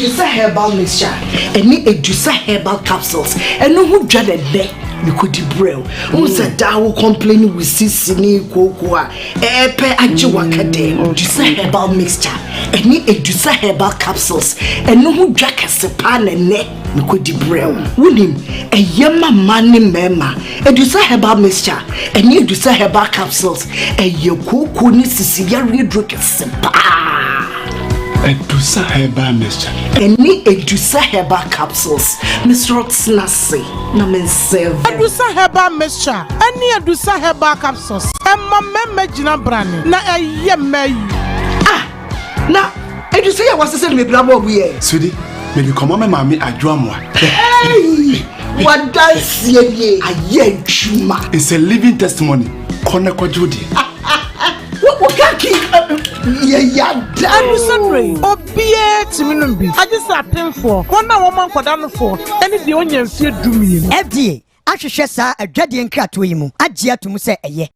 Edusa herbal mixture. Any Edusa herbal capsules. And no who dreaded there. You could debrail. Who said that will complain with Sissini Cocoa. Epe Ajiwakade. Edusa herbal mixture. Any Edusa herbal capsules. And no who jack as a pan and neck. You could debrail. William, a yama money mema. Edusa herbal mixture. Any Edusa herbal capsules. A yoku kuni Sicilian drink as Edusa herbal mixture. Any Edusa herbal capsules. Miss Rotsnasi. No men serve. Edusa herbal mixture. Any Edusa herbal capsules. Emma Memejina Brani. Na a yemay. Now, Edusa was saying me bravo we. Sweetie, maybe come on, mammy, I drum one. Hey! What does ye? A ye chuma. It's a living testimony. Konako Judy. What can keep? Yeah, Ray. Oh, be Minumbi. I just attend for 1 woman for down for any the onion fear do me. FDA. I should share a dreading cat to him. I dare to say a ye.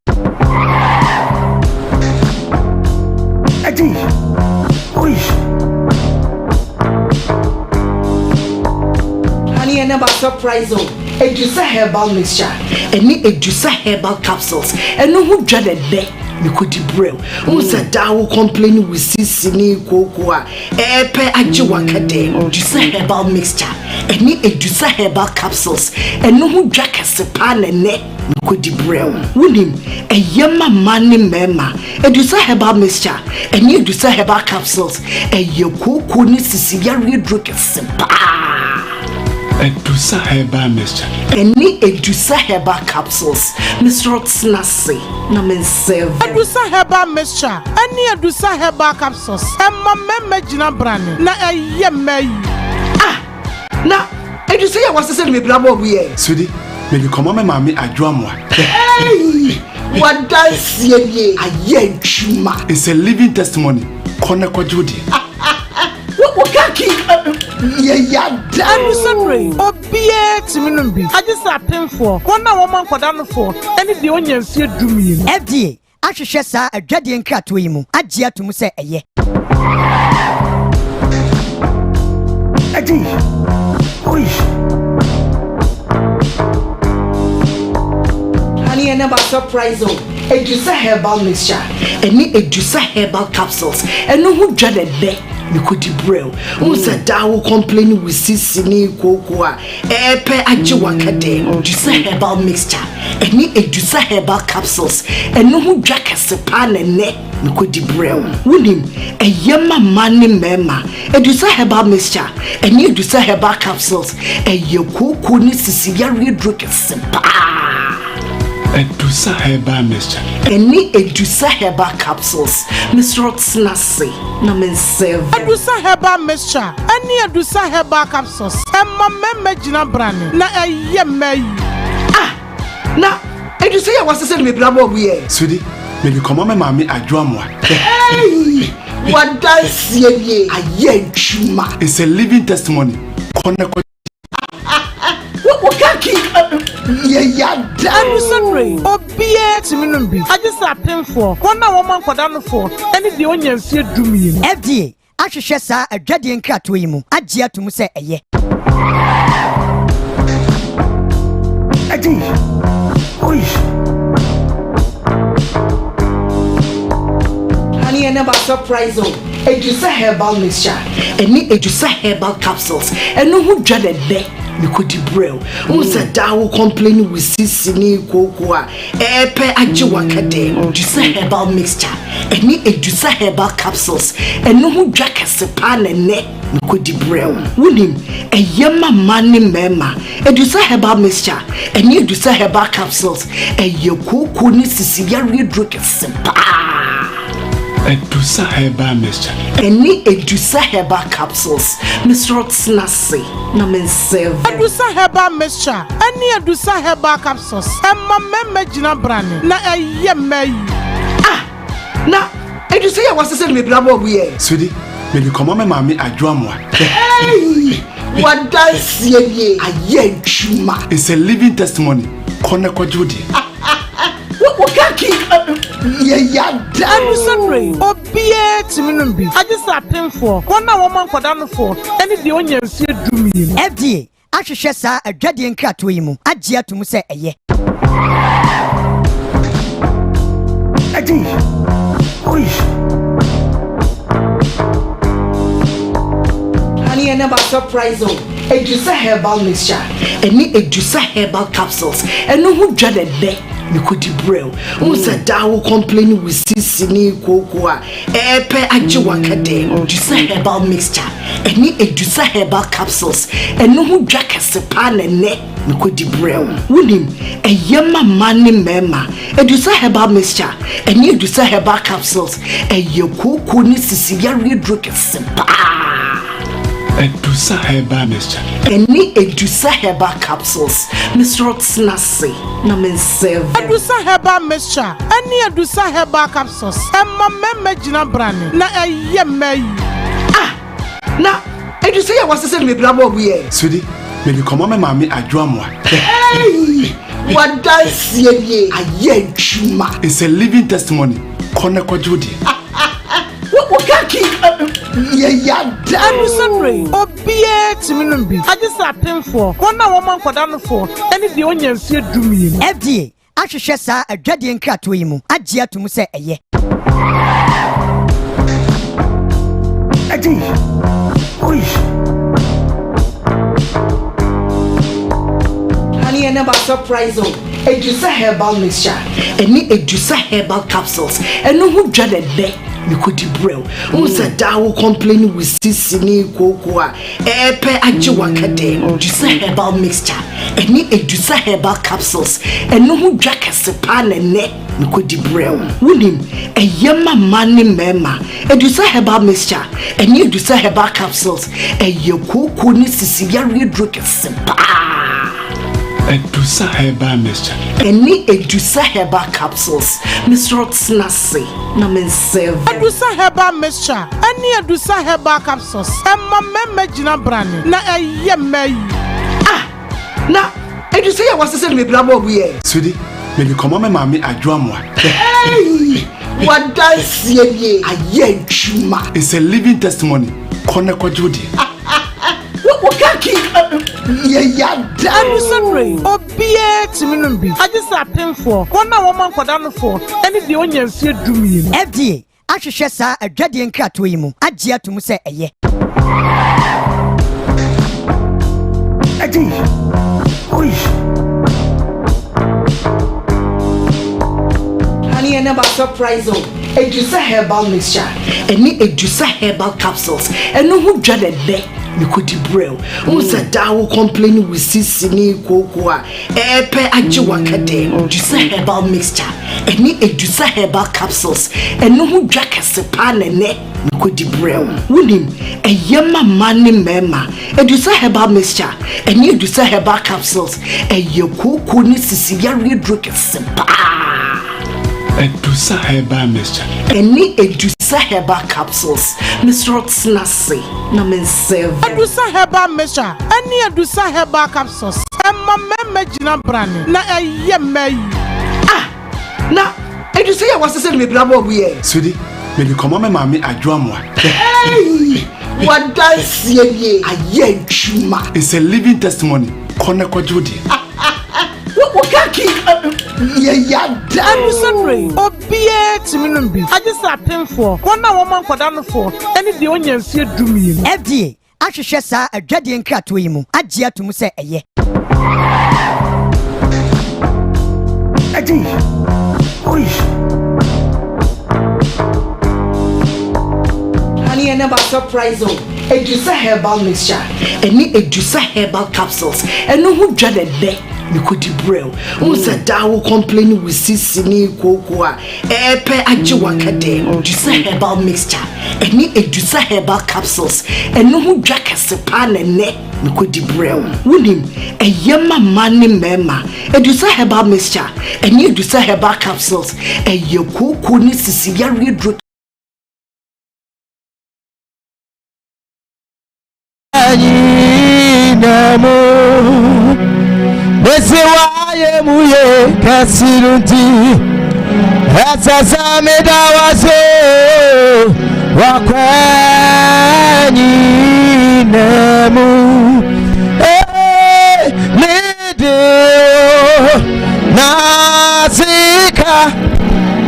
Honey, I never surprise you. Edusa herbal mixture. Any Edusa herbal capsules. And no who dreaded there. You could debrail. Who said that will complain with Sissini Cocoa. Epe Ajiwakade. Edusa herbal mixture. Any Edusa herbal capsules. And no who jack as a pan and neck. You could debrail. William, a yama money mema. Edusa herbal mixture. Any Edusa herbal capsules. A yoku kuni Sicilian drink as Edusa herbal mixture. Any Edusa herbal capsules. Miss Rotsnasi. No men serve. Edusa herbal mixture. Any Edusa herbal capsules. Emma Memejina Brani. Na a yemay. Now, Edusa was saying me bravo we. Sweetie, maybe come on, mammy, I drum one. Hey! What does ye? A ye chuma. It's a living testimony. Konako Judy. What can keep? Yeah, Ray. Oh, be Minumbi. I just attend for 1 woman for down for any the onion fear do me. FDA. I should share a dreading cat to him. I dare to say a ye. Honey, I never surprise you. Edusa herbal mixture. Any Edusa herbal capsules. And no who dreaded there. You could debrail. Who said that will complain with Sissini Cocoa. Epe Ajiwakade. Edusa herbal mixture. Any Edusa herbal capsules. And no who jack as a pan and neck. You could debrail. William, a yama money mema. Edusa herbal mixture. Any Edusa herbal capsules. A yoku kuni Sicilian drink as Edusa herbal mixture. Any Edusa herbal capsules. Miss Rotsnasi. No men serve. Edusa herbal mixture. Any Edusa herbal capsules. Emma Memejina Brani. Na a yemay. Now, Edusa was saying me bravo we. Sweetie, maybe come on, mammy, I drum one. Hey! What does ye? A ye chuma. It's a living testimony. Konako. What can keep? Yeah, Ray. Oh, be Minumbi. I just attend for 1 woman for down for any the onion fear do me. FDA. I should share a dreading cat to him. I dare to say a ye. Honey, I never surprise you. Edusa herbal mixture. Any Edusa herbal capsules. And no who dreaded there. You could debrail. Who said that will complain with Sissini Cocoa. Epe Ajiwakade. Edusa herbal mixture. Any Edusa herbal capsules. And no who jack as a pan and neck. You could debrail. William, a yama money mema. Edusa herbal mixture. Any Edusa herbal capsules. A yoku kuni Sicilian drink as Edusa herbal mixture. Any Edusa herbal capsules. Miss Rotsnasi. No men serve. Edusa herbal mixture. Any Edusa herbal capsules. Emma Memejina Brani. Na a yemay. Now, Edusa was saying me bravo we. Sweetie, maybe come on, mammy, I drum one. Hey! What does ye? A ye chuma. It's a living testimony. Konako Judy. What can keep? Sunray, Obie Timinumbi. I just a pin for one woman for down for any the onion fear do me. FDA ahwehwɛ saa adwade nkratoɔ yi mu agye atum sɛ ɛyɛ Adi. Oi. Honey, I never surprise you. Edusa herbal mixture. Any Edusa herbal capsules. And no who dreaded there. You could brew. Who said Dow complain with Sissini Cocoa. Epe Ajiwakade. Edusa herbal mixture. Any Edusa herbal capsules. And no who jack a sepan and neck. You could brew. William, a yama money mema. Edusa herbal mixture. Any Edusa herbal capsules. A yoko needs to see your real drink a sepa. Edusa herbal mixture. Any Edusa herbal capsules. Mr. Rotsnasi. Namen seven. Edusa herbal mixture. Any Edusa herbal capsules. Emma Memejina Brani. Na a yemay. Ah! Now, Edusa was the same with Bravo. Sweetie, maybe come on, mammy, I draw more. Hey! What does ye? A ye chuma. It's a living testimony. Koneko Judy. What can't keep? Sunray, Obie Timinumbi. I just a pin for one woman for down for any the onion fear do me. FDA ahwehwɛ saa adwade nkratoɔ yi mu agye atum sɛ ɛyɛ Adi. Oi. Honey, I never surprise you. Edusa herbal mixture. Any Edusa herbal capsules. And no who dreaded there. You could brew. Who said Dow complain with Sissini Cocoa. Epe Ajiwakade. Edusa herbal mixture. Any Edusa herbal capsules. And no who jack a sepan and neck. You could brew. William, a yama money mema. Edusa herbal mixture. Any Edusa herbal capsules. A yoko needs to see your real drink a sepa. Edusa herbal mixture. Any Edusa herbal capsules. Mr. Rotsnasi. Namen seven. Edusa herbal mixture. Any Edusa herbal capsules. Emma Memejina Brani. Na a yemay. Ah! Now, Edusa was the same with Bravo. Sweetie, maybe come on, mammy, I draw more. Hey! What does ye? A ye chuma. It's a living testimony. Koneko Judy. What can't keep? Sunray, Obie Timinumbi. I just a pin for one woman for down for any the onion fear do me. FDA ahwehwɛ saa adwade nkratoɔ yi mu agye atum sɛ ɛyɛ Adi. Oi. Honey, I never surprise you. Edusa herbal mixture. Any Edusa herbal capsules. And no who dreaded there. You could brew. Who said Dow complain with Sissini Cocoa. Epe Ajiwakade. Edusa herbal mixture. Any Edusa herbal capsules. And no who jack a sepan and neck. You could brew. William, a yama money mema. Edusa herbal mixture. Any Edusa herbal capsules. A yoko needs to see your real drink a sepa. Edusa herbal mixture. Any Edusa herbal capsules. Mr. Rotsnasi. Namen seven. Edusa herbal mixture. Any Edusa herbal capsules. Emma Memejina Brani. Na a yemay. Ah! Now, Edusa was the same with Bravo. Sweetie, maybe come on, mammy, I draw more. Hey! What does ye? A ye chuma. It's a living testimony. Koneko Judy. What can't keep? Sunray, Obie Timinumbi. I just a pin for one woman for down for any the onion fear do me. FDA ahwehwɛ saa adwade nkratoɔ yi mu agye atum sɛ ɛyɛ Adi. Oi. Honey, I never surprise you. Edusa herbal mixture. Any Edusa herbal capsules. And no who dreaded there. You could brew. Who said Dow complain with Sissini Cocoa. Epe Ajiwakade. Edusa herbal mixture. Any Edusa herbal capsules. And no who jack a sepan and neck. You could brew. William, a yama money mema. Edusa herbal mixture. Any Edusa herbal capsules. A yoko needs to see your real drink. Ese waye muye kasirunti Sasa medawase wakwenyi nemu Nideo Nasika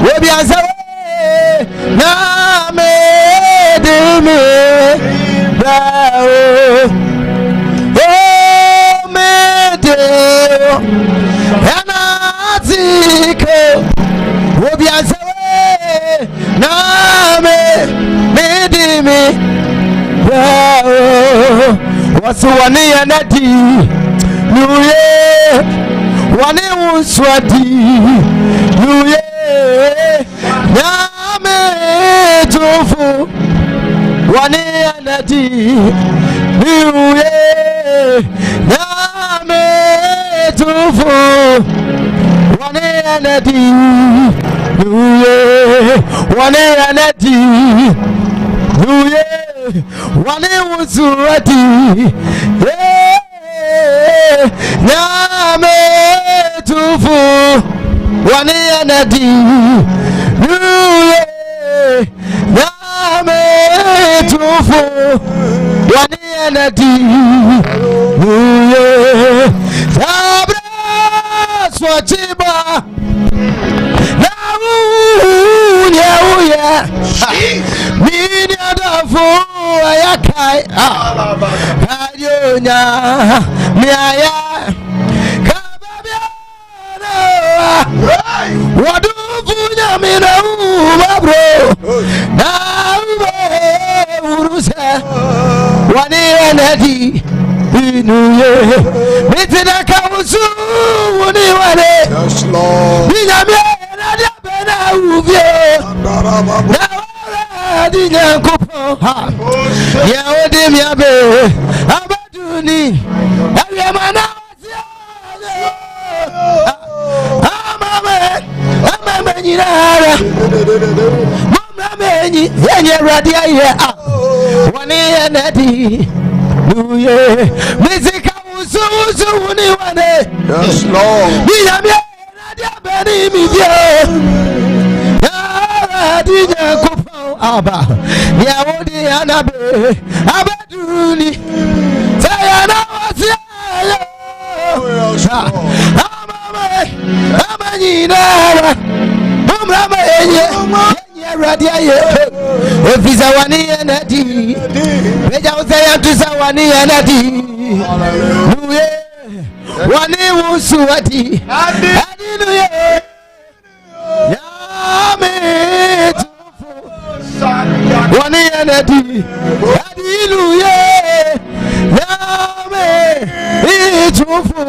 Webiazawe Na medime Bao Medeo Nasika Webiazawe Na medime Bao Wasuwani anati Nuye Wani uswati Nuye Nyame tufu Wani anati Nuye Nyame tufu Wani anati Nuye Wani anati Nuye Wani uswati Nyame tufu Wani anadi Nuye Nyame tufu Wani anadi Nuye Sabra Swachiba Nawu Nyauye Mini adafu Ayakai Kayonya Miaya Kababiana Wadufu Nyamina Ubabro Naube Urusa Wani Anadi Inuye Mitina Kamusu Wani Wane Ninyamia Bena Uvye Nawara Dinya Kupo Ya Odim Yabe Abaduni Ayamana Amame Nyinara Mama Yenye Radia ya Wani Anadi Nuye Mizika Usu Wani Wane Yes Lord Ninyamia Radia Beni Mivye Dinya Kupo Aba Ya Odi Anabe Abaduni Sayana Wasia Amanyinara Mumrama Yenye Radia Efisa Wani Anadi Meja Usaya Tusawani Anadi Nuye Wani Usuati Adinuye Yame Tufu Wani Anadi Adinuye Yame Tufu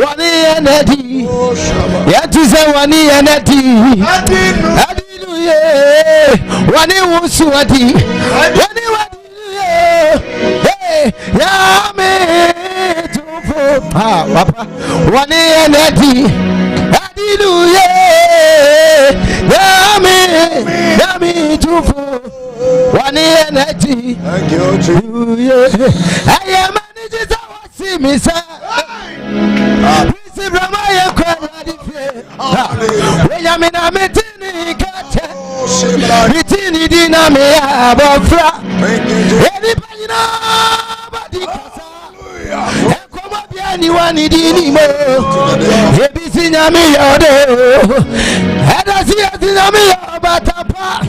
Wani Anadi Yatuza Wani Anadi Adinuye Wani Usuati Wani Wadinuye Yame Tufu Papa Wani Anadi Adinuye Yame Tufu Wani Anadi I am managed to see me sir Brahmaya Kwanadife Yamina Metini Kate Mitini Dinamia Bafra Anybody Badikasa Ekoma Biani Wani Dinimo Ebisi Nyami Yodo Edasi Nyami Batapa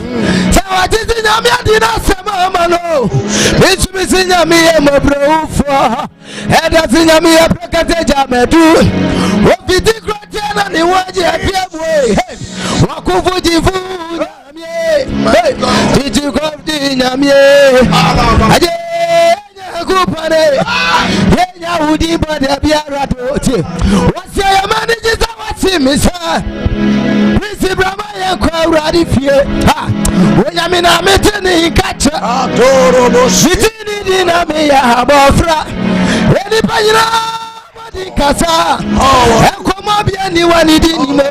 Sawati Nyami Adina Samamalo Bisi Nyami Mobrofa Edasi Nyami Prakate Jamedu Wafiti Kratiana ni waji apiabwe Wakufu jifu nyamye Titi kofti nyamye Aje kupane Yenya udimba de biara dote Wasi ayamani jiza wasi misa Risi brama yenkwa uradi fie Wenyamina mitini kacha Mitini dinami ya habofra Eni panyina Kasa Ekoma biani wani dinimo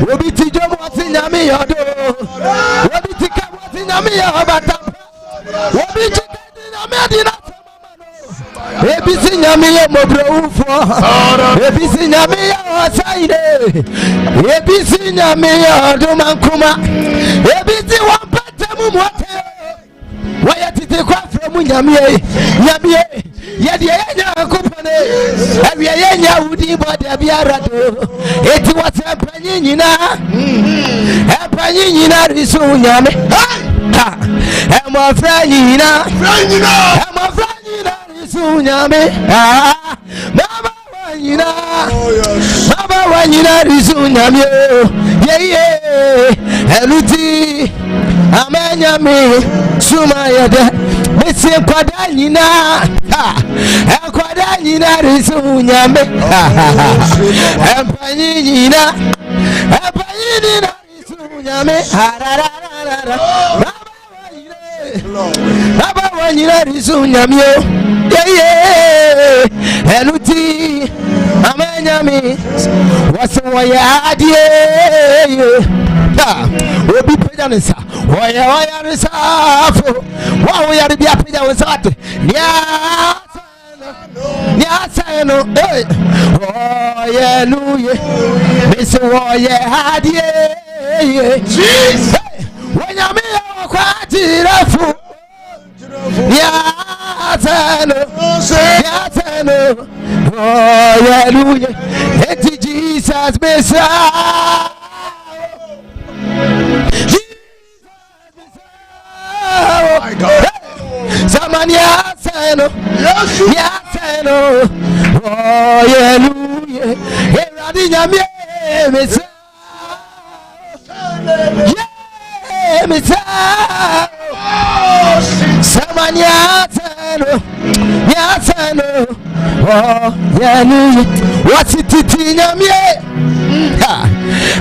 Wobiti jomo wasinyami yodo Wobiti kabu wasinyami yobata Wobiti kadi nyami adina Ebisi nyame mobrofo ebisi nyame osaide ebisi nyame odumankuma ebisi wampatemu mote waya tete kwa fremu nyame yede yenya kupone awie yenya udi bode biara do eti wase panyi nyina risu nyame emo franyina risu nyame baba wanyina risu nyame ye eluti amenyame suma yede mesi kwada nyina risu nyame empanyi nyina risu nyame baba wanyina risu nyame ye eluti amenyame waso ya adie obi peda nsa oya risafo wa ya bia peda nsa ate nya sano oya luye miso oya adie Jesus wanyame kwati rafu nya sano oya luye eti Jesus mesa my God. Samania seno, oh hallelujah. Eradi nyame mesa, mesa. Samania seno, oh hallelujah. What's it nyame?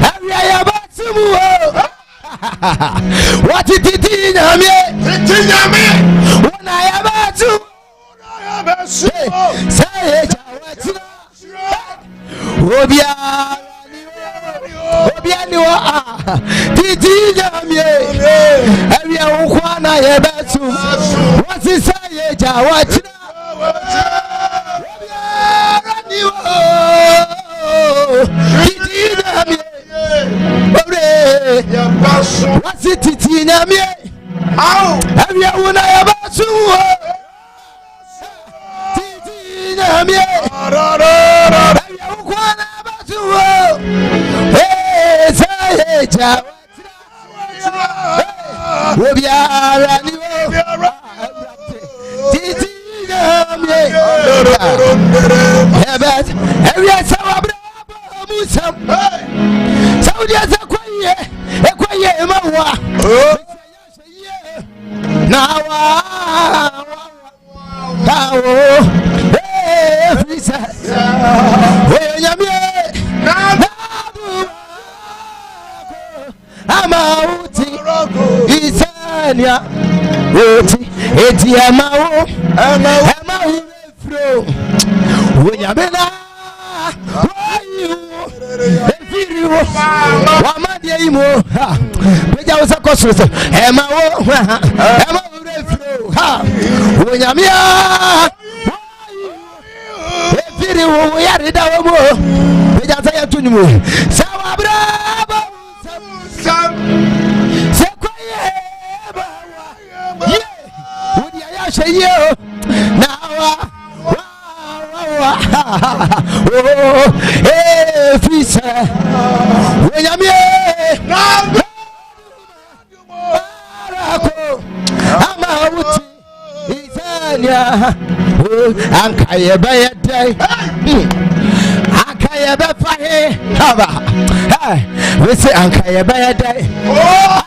Aria basumu. What it is, nyame? When I have a say Obia Titi nyame. Area ukwana yebetu. What is say Jawachina? Titi nyame. What's it, Tina? How have you won? I have a two. Tina, hey, say, we are Eti amao refro Wonyamena Efiri wo Wamade imo Peja wosa kosoro emao refro ha Wonyamia Efiri wo yarida wo mo Peja sa yatunimu Sawa bravo Sam Sheye nawa oh fisa wenyame barako amawuti izania ankaye bayedai ankaye bafahe haba we say ankaye bayedai oh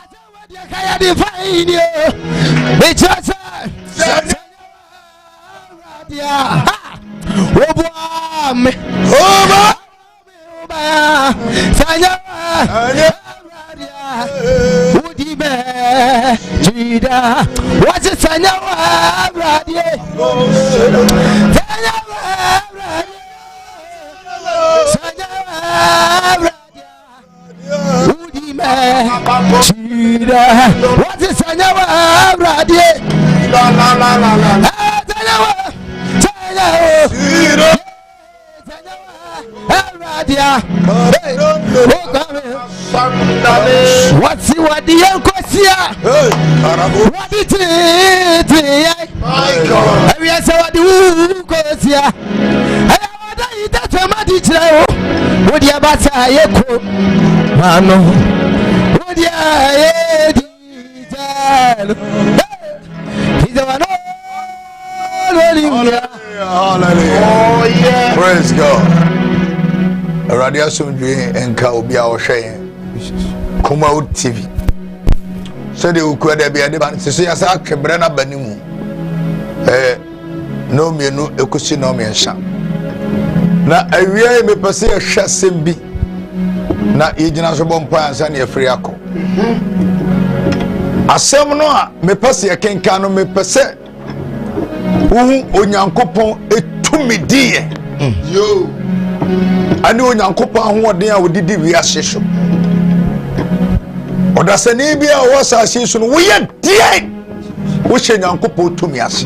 ankaye di fine because yeah, Oba, Sanya, Udibe, Jida, what's it, Sanya, Radia, Sanya, Udime, Jida, what's it, Sanya, Radia, dia. What's what the Yankosia? What it is? My God. I saw what the Yankosia. I that Madi Trail. Would you bata yeko? Mano. Would you? He's the one. Hallelujah. Oh yeah. Praise God. Radio Sundry and Kaubia O'Shea. Kuma TV. So they will quit there be a say as I can bring up Benimu. No me no ekusi no me sha. Na awia me pese a hwasem bi. Na yegyina so bompa ansa na afiri akọ. Asem no a me pese e kenka no me pese onyankopon etumi die. Yo. Ani onyankopon ahoden a wodidi wiase so. Odasani bia wo saasi so no wo ye die. Wo hye nyankopon tumi ase.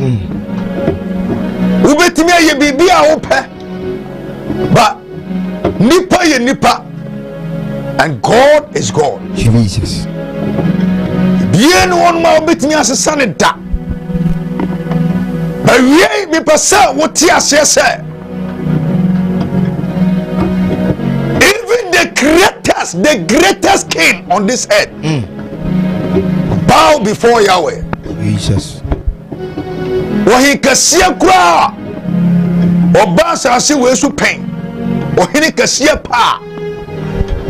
Wo betimi aye bibia wo pe. But nipa ye nipa. And God is God. Jesus. Bien one ma betimi asesa ne da. But we me pasa wo ti ase se. Even the greatest king on this earth bow before Yahweh. Jesus. Wahi kasia kwa oba asase we su pen. Ohini kasia pa.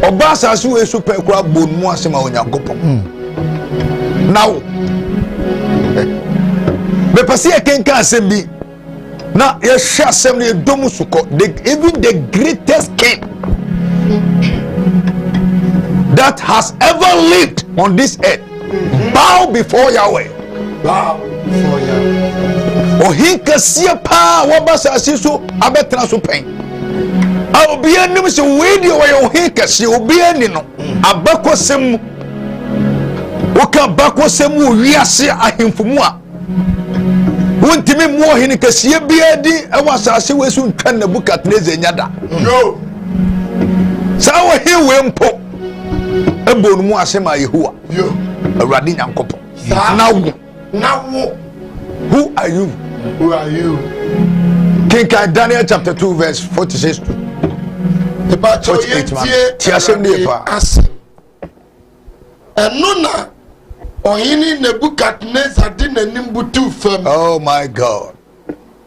Oba asase we su pen kwa bonmu asema onyankopon. Now me pasi ekenka asem bi na ye hwa asem ne domu suko. Even the greatest king that has ever lived on this earth bow before Yahweh. Bow before Yahweh. Ohin kasia pa wabasa asiso abetra so pen. A obi anim se we wa ohin kasia obi ani no abakosem woka bakosem wiase ahemfumu a wontimi mu ohin kasia bia di awasase wesu ntwa Nebukadnezar nyada. Yo. Sawo he we mpo ebonu mu asema Yehowa. Yo. Awurade Nyankopon. Now who are you? Who are you? King Daniel chapter 2 verse 46 to 48. Enuna ohini Nebukadnezar di nanim butu fam. Oh my God.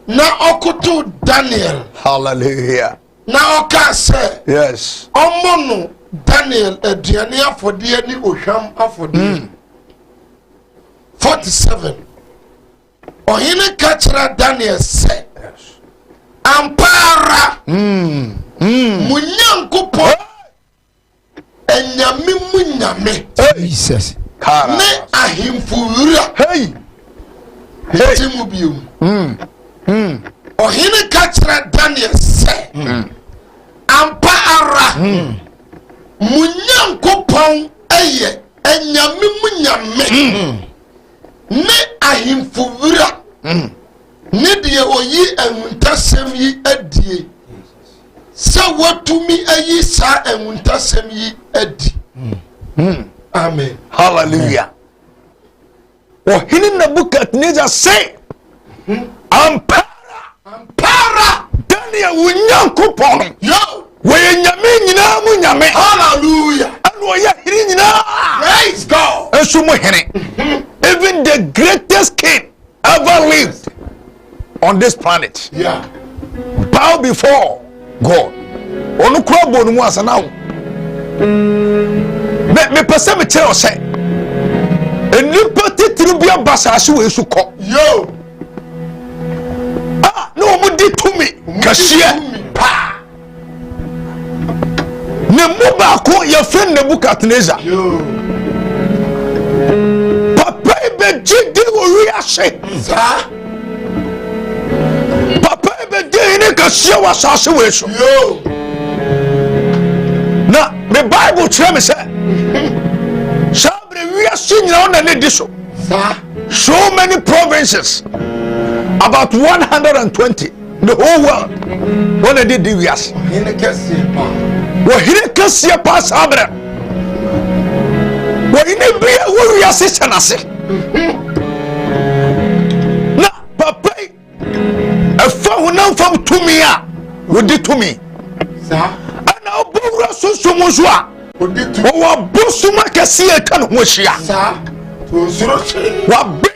Na okutu Daniel. Hallelujah. Na oka se. Yes. Omono Daniel aduane afode ani ohwam afode. 47. Ohine kachra Daniel se. Ampara. Munyankopon. Enyame munyame. Jesus. Ne ahimfuwura. Hey. Timu biom. Ohine kachra Daniel se. Ampara. Munyankopon eye enyame munyame. Ne ahimfuwura. Ne de oyi enwuntasem yi adie. Sa watumi ayi sa enwuntasem yi adi. Amen. Hallelujah. Ohini Nebukadnezar say Ampara Daniel Unyankopon. Yo. We nyame nyina mu nyame. Hallelujah. Anu oya hiri nyina. Praise God. Esumo hene. Even the greatest king ever lived on this planet. Yeah. Bow before God. Onu kura bonu mu asana wo. Me pese me kire o se. Enipa titiri bia basase we su ko. Yo. No mu di tumi kashie pa. Ne mu ba ko ye fen Nebukadnezar. Yo. Papa be jidi wo wi ase. Sa. Papa be de ne kashie wa sase we su. Yo. Na the Bible tell me say Sabre we are seeing on the diso. So many provinces, about 120, the whole world. When they did the wɔhene kɛseɛ paa saa berɛ wɔhene bia wɔwiase hyɛ n'ase na papa yi ɛfa honam fam tumi a wɔdi tumi ɛna ɔbɔwura sonsom nso a wɔwɔ bosom akɛseɛ atwa ne ho ahyia wɔabɛn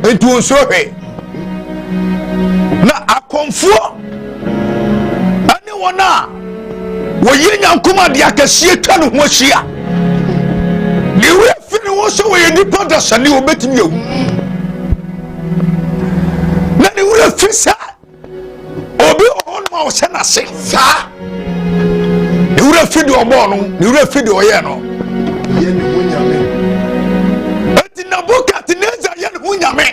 nti ɔnsuro hwee na akɔmfoɔ ɛne wɔn a wɔyɛ nyankom ade akɛseɛ atwa ne ho ahyia ne wura fi ne wɔn sɛ wɔyɛ nnipa dasane wɔbɛtumi awu na ne wura fi sɛ obi wɔ hɔ nom a wɔhyɛ n'ase saa ne wura fi deɛ ɔbɔɔ no ne wura fi deɛ ɔyɛɛ no enti Nebukadnezar yɛ ne ho nyame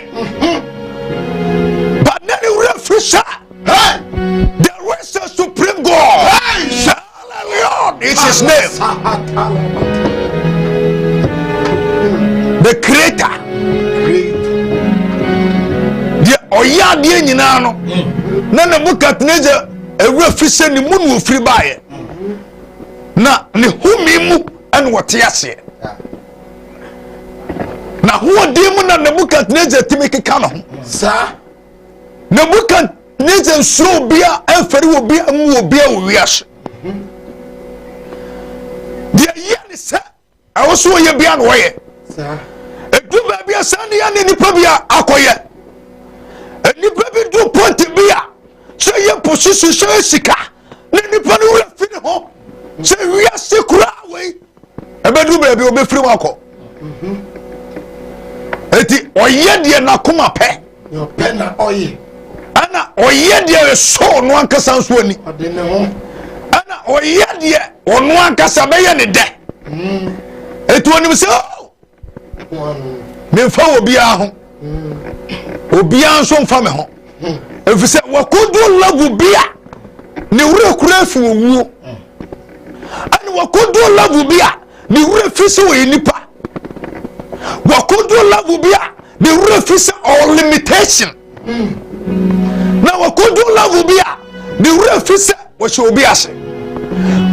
but na ne wura fi sɛ there is a supreme God Hallelujah is his name the creator deɛ ɔyɛ adeɛ nyinaa no na Nebukadnezar awura fi sɛ ne mu no wɔfiri baeɛ na ne home mu ɛne wɔte aseɛ na hoɔden mu na Nebukadnezar timi keka no ho saa Nebukadnezar nsuro obia ɛmfɛre wɔ bia mu wɔ bia wɔ wiase deɛ yɛ ne sɛ ɛwɔ so wɔyɛ bia na wɔyɛ ɛdu baabi a saa ne yɛ ne nipa bi a akɔyɛ nipa bi du pɔnte bi a sɛ yɛ position sɛ sika ne nipa no wura fi ne ho sɛ wiase koraa wei ɛbɛdu baabi a wɔbɛfiri mu akɔ eti ɔyɛ deɛ n'akoma pɛ na ɔyɛ ana ɔyɛ deɛ ɛsɔɔ no ankasa nso ani ana ɔyɛ deɛ ɔno ankasa bɛyɛ ne dɛ eti onim sɛ memfa obiara ho obiara nso mfa me ho ɛfiri sɛ wɔkodo level bi a ne wura kura fi owuo ana wɔkodo level bi a ne wura fi sɛ wɔyɛ nipa wɔkodo level bi a ne wura fi sɛ all limitation na wɔkodo level bi a ne wura fi sɛ wɔhyɛ obi ase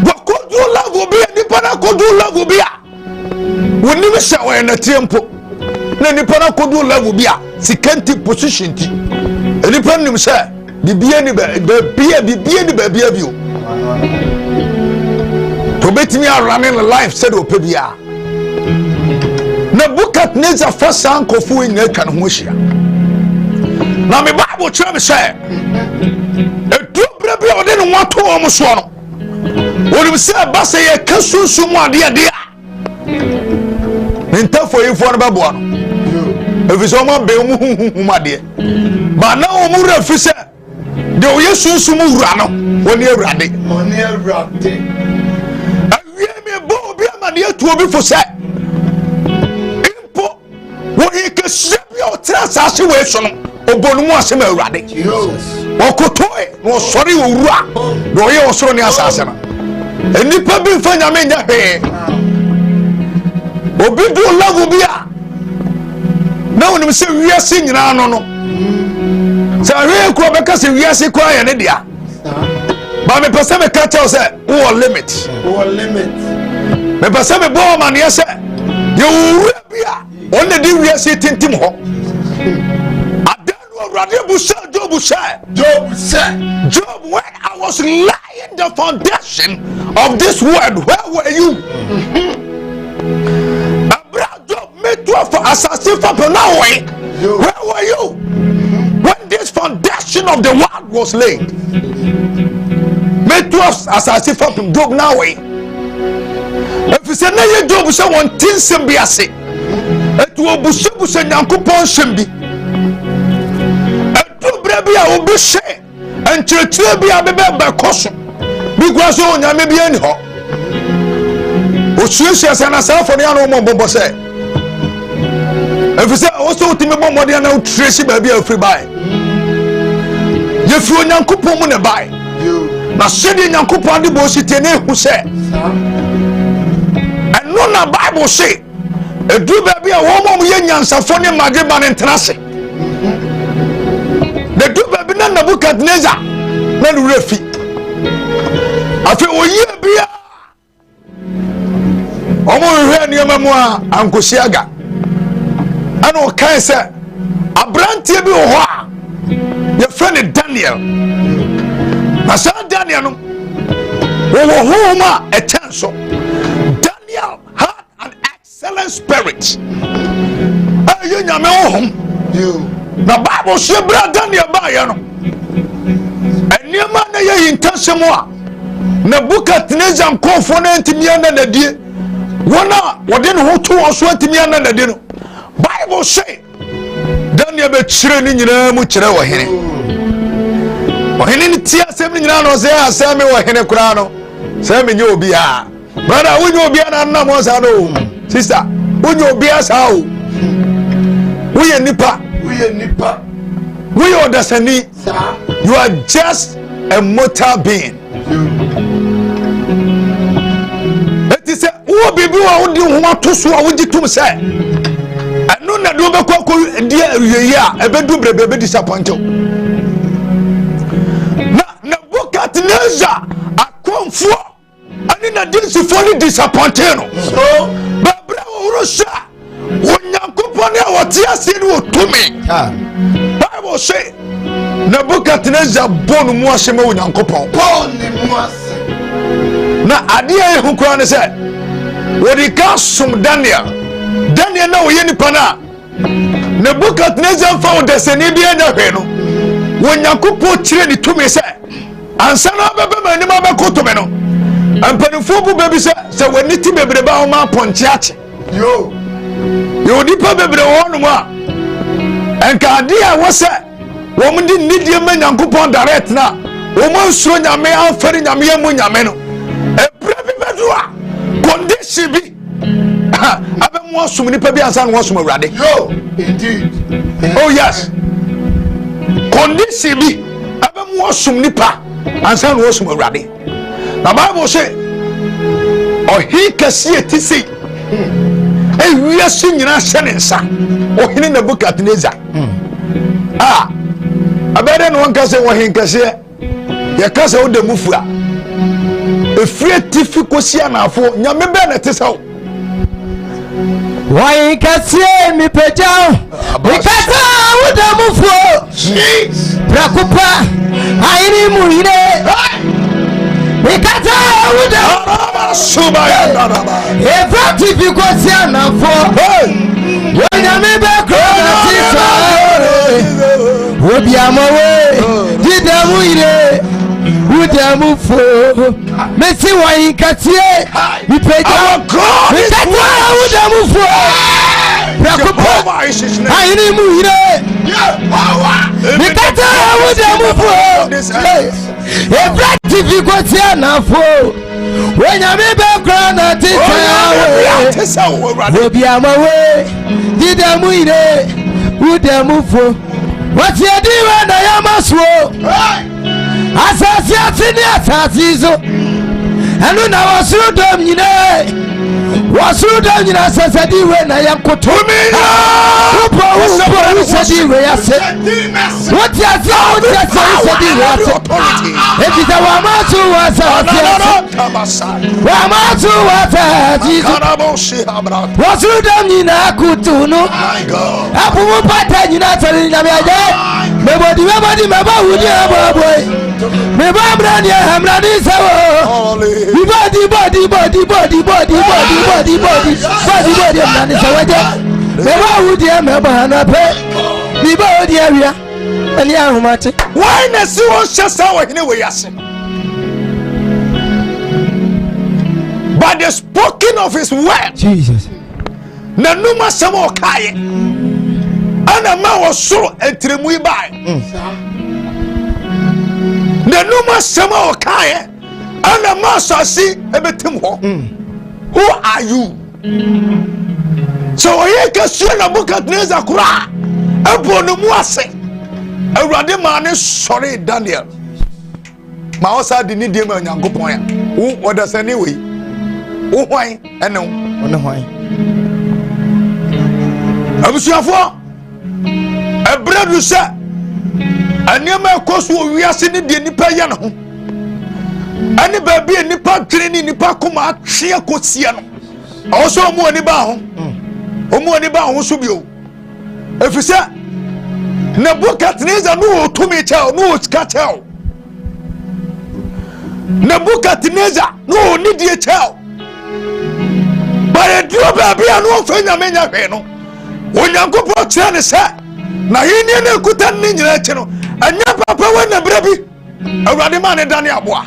wɔkodo level bi a nipa na kodo level bi a wɔnim hyɛ wɔyɛ natie mpo na nipa na kodo level bi a sika nti position nti nipa nim sɛ bibia ni bibia ni babia bi o to betimi a running life said o pe bia Nebukadnezar fa saa nkɔfoɔ nyinaa atwa ne ho ahyia na me Bible kyerɛ me sɛ ɛduru berɛ bi a ɔde ne ho ato wɔn soɔ no wɔnim sɛ ɛba sɛ yɛka sunsum mu adeɛdeɛ a ne ntafoyifoɔ no bɛboa no ɛfiri sɛ ɔma bɛn mu huhuhum adeɛ ma na wɔn mu wura fi sɛ deɛ ɔyɛ sunsum wura no wɔne awurade awie me bɔ obi ama ne atu obi fo sɛ wɔyɛ kɛseɛ bi a ɔtena asase wɔ so no ɔbɔ no mu asɛm awurade ɔkotoe na ɔsɔre owura na ɔyɛ ɔsoro ne asase no nnipa bi mfa nyame nyɛ hwee obi do level bi a na wonim sɛ wiase nyinaa no sɛ hwee kora bɛka sɛ wiase koraa yɛ ne dea ba mepɛ sɛ meka kyɛw sɛ wowɔ limit mepɛ sɛ mebɔ ɔmaneɛ sɛ yɛwɔwura bi a ɔne de wiase tintim hɔ adanu awurade busa Job said Job, when I was laying the foundation of this world, where were you? Job made 12 assassin for Penaway. Where were you when this foundation of the world was laid? Made 12 assassin for Job now. If you say no, Job say one thing sembiase. Et tu obusebusa nyankopon sembi. Bi a obi hye enkyerɛkyerɛ bi a bɛbɛ bɛkɔ so bi gua so onyame bi ani hɔ osuahyia sɛ nasafo ne ano mmɔbɔ sɛ ɛfiri sɛ wo sɛ wotumi bɔ mmɔden na wotrɛ si baabi a wofiri bae yɛfiri onyankopɔn mu ne bae na sɛdeɛ nyankopɔn de bɔ sitie ne ɛhu sɛ ɛno na bible se ɛduru baabi a wɔn yɛ nyansafo ne madwe ba ne ntena se na du baabi na Nebukadnezar na no refi afi oye bia omo hwe nneema mu a ankosiaga ana o kan se abrantie bi wo ho a ye friend Daniel asa Daniel no wo homa a chance. Daniel had an excellent spirit. You nyame hom na Bible say bra Daniel ba ye no eniema na ye intention a Nebuchadnezzar nkofo na ntimiya na nadie wona wode ne ho to oso ntimiya na nadie no Bible say Daniel be chire ni nyina mu chire wo hene ni tia asem ni nyina no say asem wo hene kura no say me nye obi a brother wo nye obi na na mo sa no sister wo nye obi a sa o wo ye nipa wo ye odasani you are just a mortal being. It is a wo bibi wa wo di ho to so a wo gitum say anu na do be kokko dia wiye a ebedu brebe be disappoint na Nebuchadnezzar akonfo ani na dinsifo ni disappointed no so babra wo rusha wonyankopon e wote ase ni otumi Bible say Nebuchadnezzar bonu mu ase ma wonyankopon mu ase na ade e hu kura ne say wodi ka som Daniel na wo ye nipa na Nebuchadnezzar found deseni bi enya hwe no wonyankopon kire ni tumi say ansa na bebe mani ma be kotome no ampanifo bu bebi se wani ti bebre ba o ma ponche ache yo dipa bebre wonu mu a enka ade a wo se wo mu di nidie ma nyankopon direct na wo mo nsuro nyame afari nyame mu nyame no ebre bi bedu a condition bi abe mo asum nipa bi ansa na wo sum awrade yo indeed oh yes condition bi abe mo asum nipa ansa na wo sum awrade na Bible say ohi kase ti sei wiase nyina hye ne nsa ohene Nebuchadnezzar abere no won kase wo hen kase ye kase wo de mufua efie tifi kosia na afo nyame be na te sawo why kase mi pejao ikata wo de mufua prakupa airi muhire ikata wo de subaya daraba efra tifi kosia na afo nyame be kro na tisa obi amawe didamu ire udamu fo mesi wa katie ipeja mitata udamu fo prakopa ayini mu ire mitata udamu fo efractive kotia na fo wenyame be kra na tita obi amawe didamu ire udamu fo wati ediwe na yamaswo asasi atini asasi zo enu na wasuru dom nyina asasadiwe na yankotumi upo usadiwe yase wati asadiwe yase ebita wamatu wasasi wasuru dom nyina kutunu apumu pata nyina tali nyame aje mebodi meba wudi aboboy meba brani hamrani sawo body hamrani sawaje meba wudi meba na pe body awia ani ahumate why na si won shasa wa hene we yase by the spoken of his word Jesus na numa samo kaye ana ma wasoro entremu ibai na numa samo kaye ana ma sasi ebetim ho who are you so oye kasu na Nebuchadnezzar kura ebo mu ase awurade ma ne sori Daniel ma osa di ni die ma nyankopon ya wo odasani we wo hwan ene wo hwan abusuafo ebradu se aniema ekoso wiase ne die nipa ya ne ho Any baby nipa training nipa kuma twe akosia no. Also omo ani ba ho. Omo ani ba ho so bio. Efisa Nebuchadnezzar no to me tell no scatter. Nebuchadnezzar no need the tell. But a drop baby and no fenya menya hwe no. Onyankopɔ kire ne sɛ na yini ne kuta ne nyina kye no. Anya papa we na bra bi. Awurade ma ne dane aboa.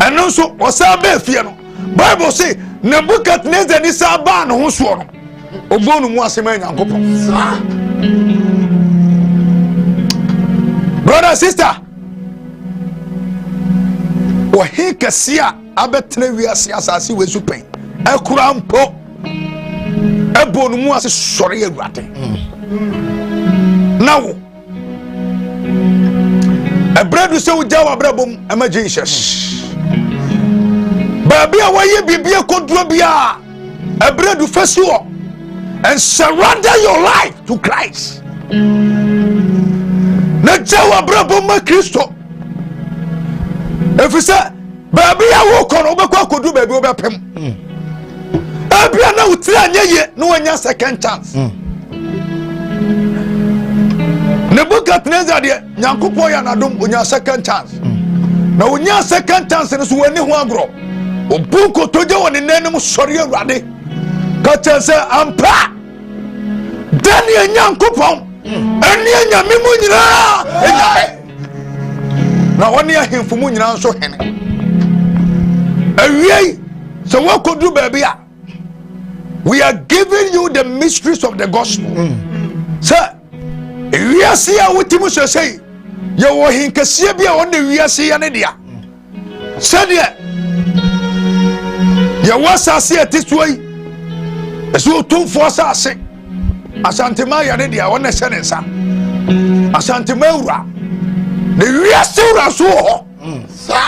Ɛno nso ɔsa ba fie no. Bible say Nebuchadnezzar ni sa ba no ho so no. Obonu mu asema Nyankopɔ. Brother sister. Ohi kasia abetena wiase asase we supen. Ekura mpo. Ebonu mu ase sɔre Awurade. Now Ebredu se uja wa brabom ema Jesus. Baby a waye bibie koduro bia. Ebredu fesuo and surrender your life to Christ. Na jawa brabom ma Kristo. Efisa baby a wo kono obekwa kodu baby obepem. Ebia na utiri anyeye no wanya second chance. Nebuchadnezzar de Nyankopɔ ya nadom onya second chance. Na onya second chance no so wani ho agro. Obuko toje woni nanim sɔre Awurade. Ka chance ampa. Daniel Nyankopɔ eni anyame mu nyina enyame. Na woni ahemfo mu nyina nso hene. Awiei so wakodu baby a. We are giving you the mysteries of the gospel. Sir, wiase a wotimu sesei ye wo hinkasie bia won de wiase ya ne dia sede ye wasase etisoi eso tumfo asase asantema ya ne dia won na hye ne nsa asantema ewura ne wiase ewura so ho sa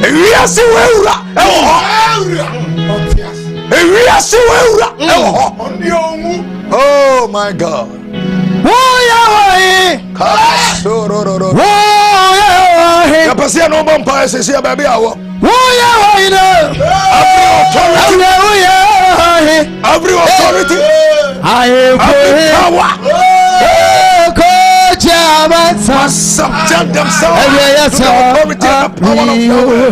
wiase ewura wiase ewura oh my God. Kapasia no bompa ese baby awo. Every authority. Power. Subject themselves to the authority and the power of God.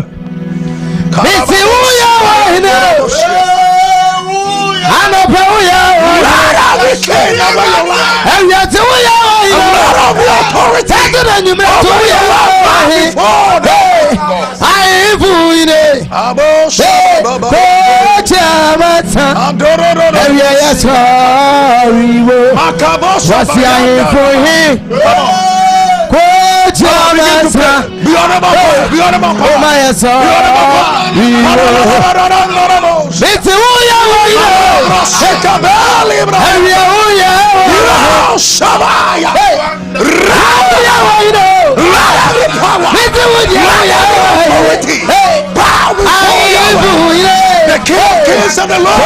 The King of Kings and the Lord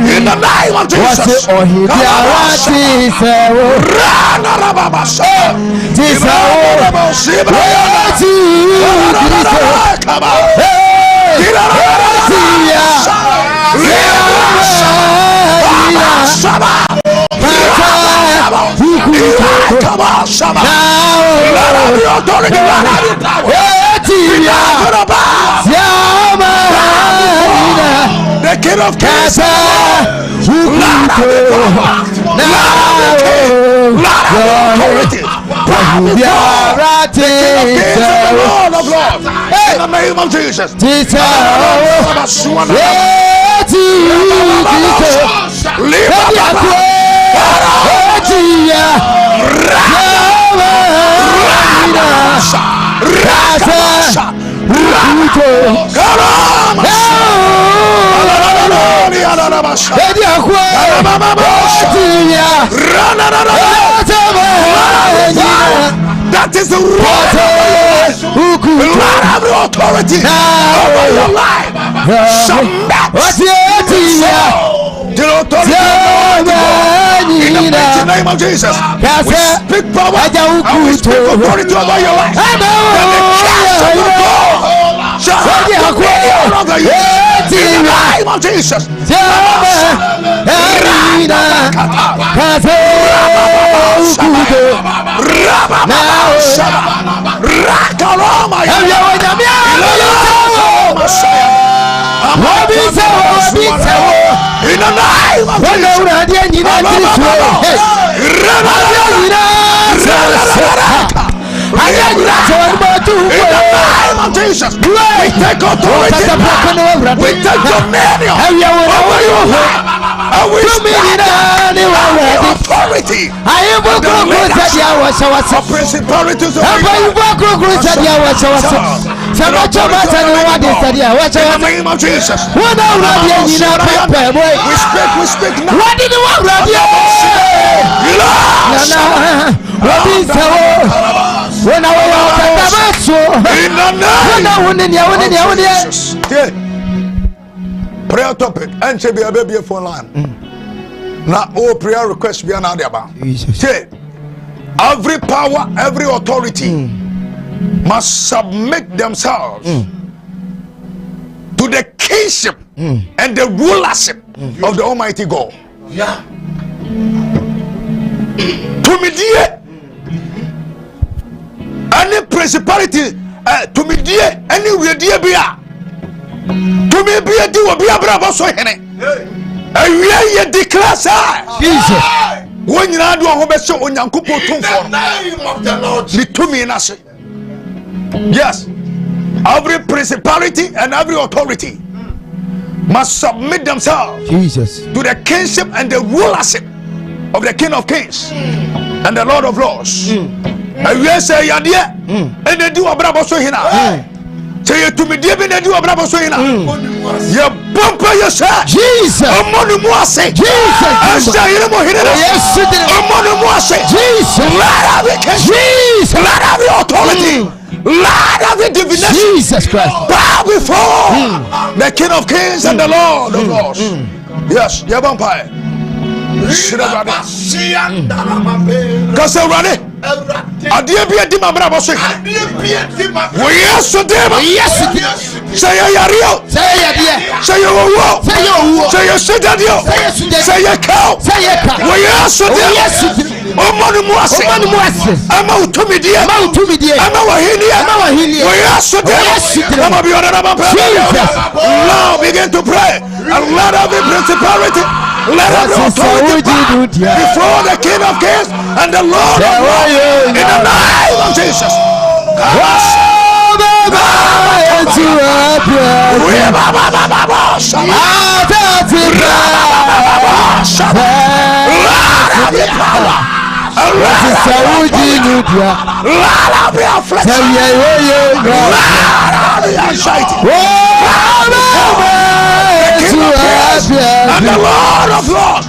in the name of Jesus. The King of Kings, in the name of Jesus. That is the right authority over your life. Submit the authority in the the name of Jesus. We speak power and we speak authority over your life. That the curse of the God shall have dominion over you. In the name of Jesus. In the name of Jesus, we take authority, we take dominion over your life, and we speak authority of principalities over your life. In the name of Jesus, we speak now. Prayer topic and be a baby phone line. Now, all prayer requests be another about. Every power, every authority must submit themselves to the kingship and the rulership of the Almighty God. Yeah. To mediate any principality, to mediate any redia bia, to me be a do be a bravo so hene. And we declare, Jesus. When you are doing a show on Yankupo to the name of the Lord, to me in us. Yes, every principality and every authority must submit themselves, Jesus, to the kingship and the rulership of the King of Kings and the Lord of Lords. And we say, Yadia, and they do a bravo so hina. Say to me, dear, and they do a bravo so hina. You bumper yourself, Jesus, among the Jesus, Jesus, let every authority. Lord of the divination, Jesus Christ, bow before the King of Kings and the Lord of Lords. Yes, your vampire. Because already, I did be a demon. Yes, say you say you walk, say you sit at you, say you cow, yes, I'm out to me, dear. I'm now begin to pray and let every principality, let every authority before the King of Kings and the Lord of Lords in the name of Jesus. And the Lord of Lords.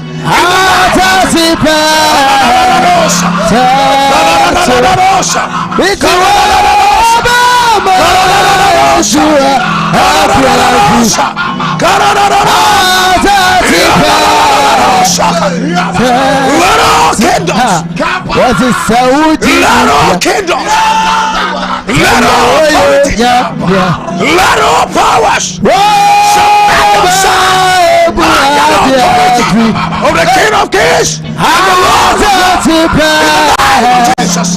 Let all powers of the King of Kings and the Lord of Lords. Jesus.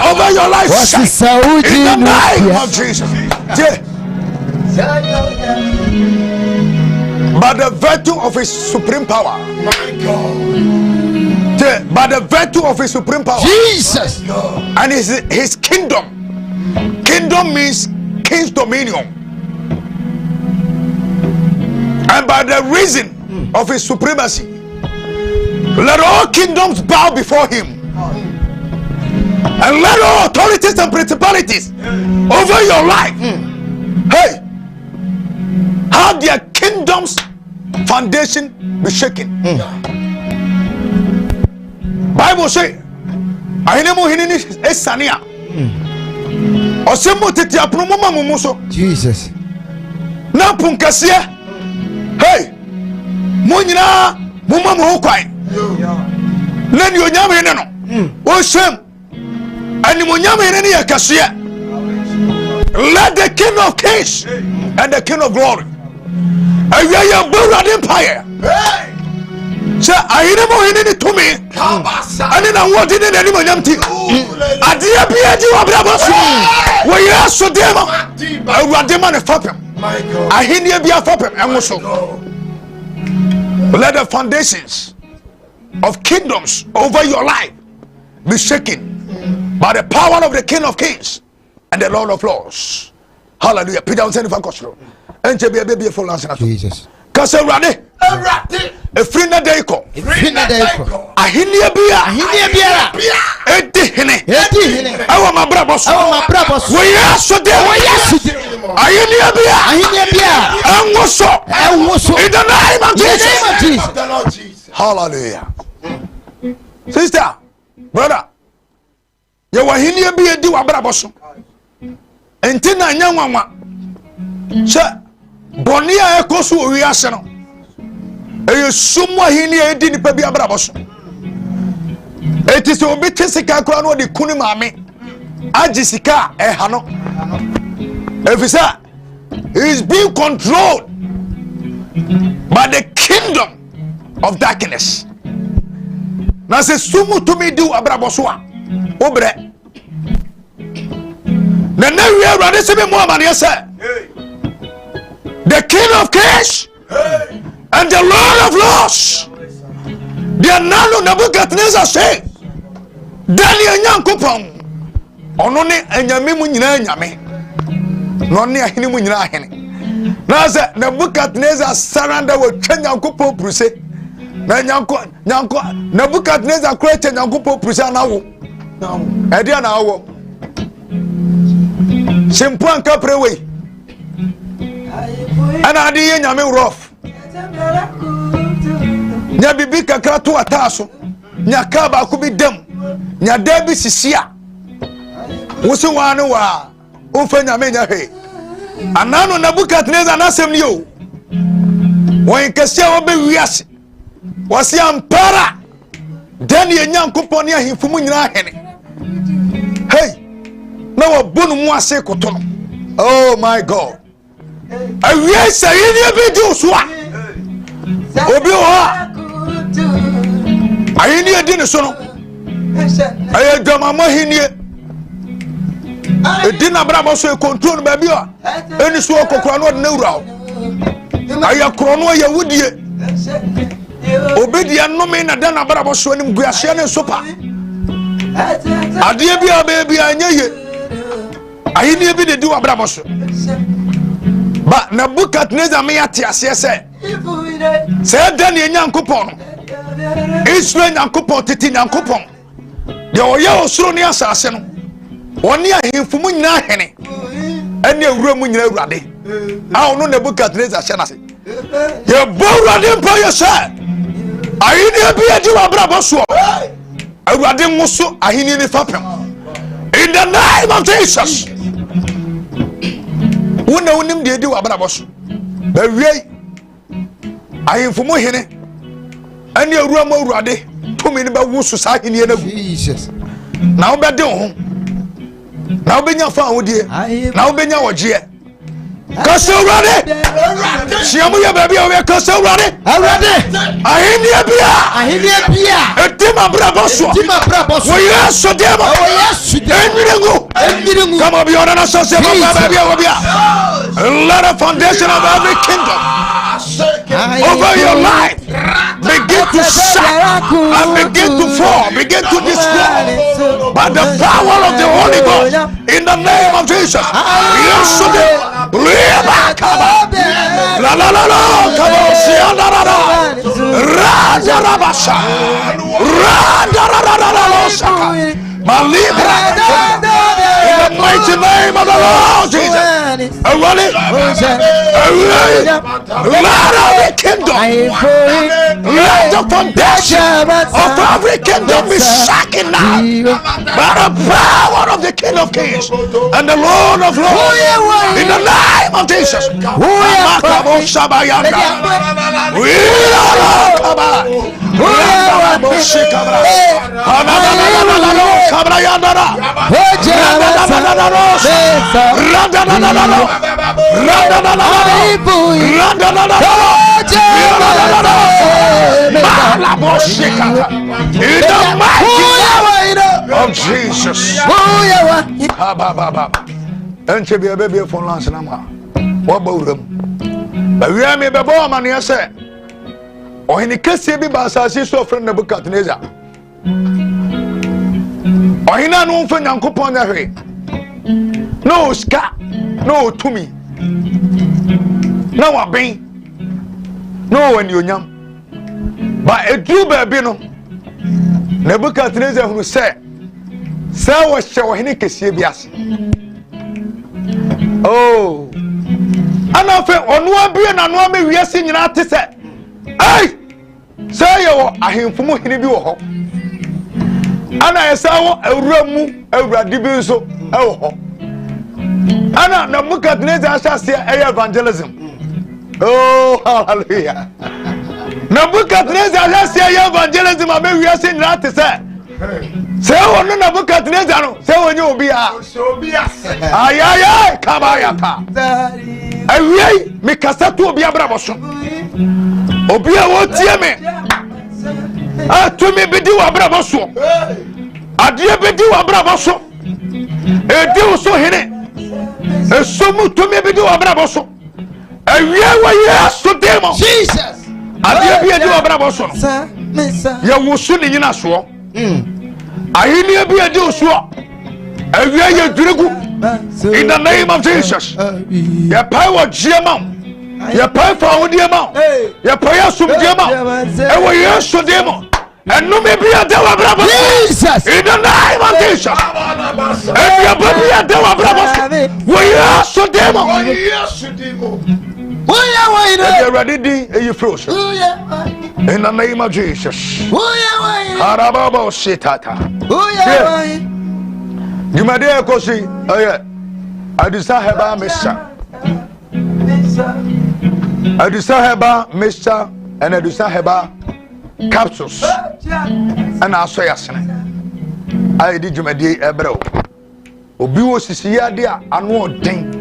Over your life, in the name of Jesus. By the virtue of his supreme power, Say, by the virtue of his supreme power. Jesus. And his kingdom. Kingdom means king's dominion. And by the reason of his supremacy, let all kingdoms bow before him. And let all authorities and principalities over your life, hey, have their kingdom's foundation be shaken. Bible say, "Ahinemu hinini esania." Osemo tete apromo mamumu so. Jesus. Na punkasie. Hey, mo nyina mo mamu kwai. Na ni onyam hene no. O shem. Ani mo nyam hene ne yakase. Let the King of Kings and the King of Glory. Awia ya Burad Empire. Say, Ahinemu hinini to me. Ani na wodi ne ani mo nyam ti. Adia bia di wabrabo so. Wo ya so dem. Awurade ma ne fapem. Ahinia bia fapem enwo so. Let the foundations of kingdoms over your life be shaken by the power of the King of Kings and the Lord of Lords. Hallelujah. Peter on send for control. Enche be for answer. Jesus. Kase Awurade. Efri na dey ko. Ahinia bia. Edi hene. Awa mabrabo so. Wo ya so de. Ahinia bia. Enwo so. In the name of Jesus. Hallelujah. Sister, brother, you were here be a do abraboso. Entina nyanwa. Sir, Bonia ekosu owiase no. Eyo sumo hini e di nipa bi abraboso. Eti se obi tesika kra no de kunu maame. Agisika ha no. Efisa, he is being controlled by the kingdom of darkness. Na se sumu to me do abraboso a obre na wi Awurade se be mo amane se the King of Kings and the Lord of Lords, the nano Nebuchadnezzar say Daniel Nyankopon ono ne anyame mu nyina anyame no ne ahene mu nyina ahene na se Nebuchadnezzar surrender wo twa Nyankopon pruse na nyanko Nebuchadnezzar create Nyankopon pruse na wo edi na wo simple anka prewe ana adi ye nyame rough nya bibi kakra to ataso nya ka ba ko bi dem nya da bi sisia wo se wa ne wa o fa nyame nya he anano Nebuchadnezzar na sem ni o won kese wo be wiase wasi ampara Daniel Nyankopon ne ahimfu mu nyina hene hey na wo bonu mu ase koto no oh my God awie sayini be di so a obi ho ayini edi ne so no aye dama hinie edi na brabo so e control ba bi o eni so kokora no na wura aye kro no ye wudie obedia no me na dana brabo so anim guase ne sopa adie bia be anyeye ayini bi de di wa brabo so ba Nebuchadnezzar me ate ase se Daniel Nyankopon Israel Nyankopon tete Nyankopon de oye osoro ne asase no oni ahemfu mu nyina hene ene awura mu nyina awurade a ono Nebuchadnezzar hye na se ye bo awurade mpa ye se ayini bi adi wa brabo so awurade nguso ahini ne fapem in the name of Jesus. Wona wonim de edi wa brabo so ba wiei ahemfu mu hene ene awura mu awurade tumi ne ba wusu sa ahini na Jesus. na wo bede ho na wo benya fa wodie na wo benya wogye kase awurade siamu ya baby o kase awurade ahini bia etima brabo so wo yeso dema enyirengu come be on na so se baby o bia let a foundation of every kingdom over your life begin to shine and begin to begin to destroy by the power of the Holy Ghost in the name of Jesus. Yes, la la la la, come on, see another. Raja Rabasha, Raja Rabasha, Malibra, in the mighty name of the Lord Jesus. Let every kingdom, let the foundation of every kingdom be shaken now by the power of the King of Kings and the Lord of Lords in the name of Jesus. In the mighty name of Jesus. And to be a baby for Lance Nama. What about them? But we are maybe born, man. Yes, sir. Or in the case of Basasi, so from Nebuchadnezzar. Or in an unfun and coupon. No ska, no to me. No, I been. No, when you're young. But a true baby, no. Nebuchadnezzar who said, "Sir was showing a Kasibias." Oh, and I felt on one being and one we are singing out to say, "Hey, say you are him for more in you." And I saw a room, a radibuso, oh, Anna Nebuchadnezzar shall say evangelism. Oh, hallelujah. Nebuchadnezzar shall say evangelism. I mean, we are saying that to say. Say, oh, no, Nebuchadnezzar, say, when you be a ay, Kabayaka. I will make a statue of Yabraboson. Obia, what me? Ah, to me, be do a braboso. I dear be do a braboso. A do so in it. A so much to me, be do a braboso. A yes to demo. Jesus. I dear be do a braboso. You will soon in us. I hear be a do so. A very drugu in the name of Jesus. Your power, Gemma. Your power for the amount. Your prayer some demo. And we yes to demo. And no maybe a devil bravo. Jesus. In the name of Jesus. And your baby a devil bravo. We yes to demo. Yes to demo. Why are ready? Are you frozen? In the name of Jesus. Harababo Sitata. You may dare go see. Oh, yeah. I desire Heba Missa. I desire Heba Missa and I desire Heba capsules. And I say, I did you my dear Ebro. Obiwo Sisia, dear, and one thing.